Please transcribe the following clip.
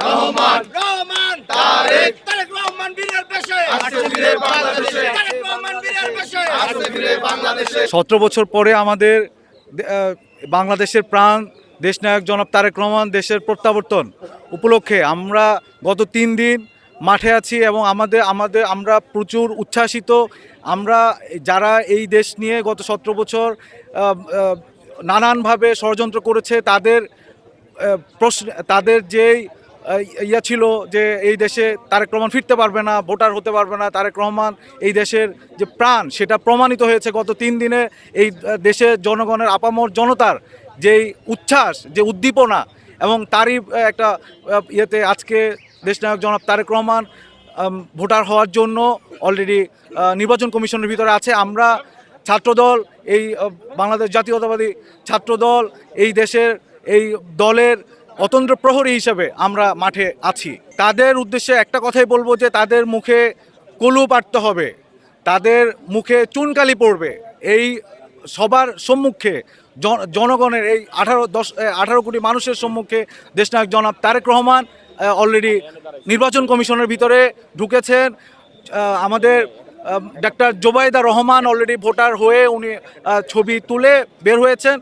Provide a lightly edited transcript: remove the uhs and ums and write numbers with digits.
রহমান রহমান তারেক তারেক রহমান বীরের পেশে আসছে ফিরে বাংলাদেশে তারেক রহমান বীরের পেশে আসছে ফিরে বাংলাদেশে 17 বছর পরে আমাদের বাংলাদেশের প্রাণ দেশনায়ক জনাব তারেক রহমান দেশের প্রত্যাবর্তন উপলক্ষে আমরা গত 3 দিন মাঠে আছি এবং আমরা প্রচুর উচ্ছ্বাসিত। আমরা যারা এই দেশ নিয়ে গত 17 বছর নানানভাবে ষড়যন্ত্র করেছে তাদের যেই ইয়া ছিল যে এই দেশে তারেক রহমান ফিরতে পারবে না, ভোটার হতে পারবে না, তারেক রহমান এই দেশের যে প্রাণ সেটা প্রমাণিত হয়েছে গত 3 দিনে। এই দেশের জনগণের আপামর জনতার যেই উচ্ছ্বাস, যে উদ্দীপনা এবং তারই একটা ইয়েতে আজকে দেশনায়ক জনাব তারেক রহমান ভোটার হওয়ার জন্য অলরেডি নির্বাচন কমিশনের ভিতরে আছে। আমরা ছাত্রদল, এই বাংলাদেশ জাতীয়তাবাদী ছাত্রদল, এই দেশের এই দলের অতন্ত্র প্রহরী হিসেবে আমরা মাঠে আছি। তাদের উদ্দেশ্যে একটা কথাই বলবো যে তাদের মুখে কলু পাড়তে হবে, তাদের মুখে চুনকালি পড়বে। এই সবার সম্মুখে জনগণের এই 18 কোটি মানুষের সম্মুখে দেশনায়ক জনাব তারেক রহমান অলরেডি নির্বাচন কমিশনের ভিতরে ঢুকেছেন। আমাদের doctor Zubaida Rahman already voter হয়ে উনি ছবি তুলে বের হয়েছেন।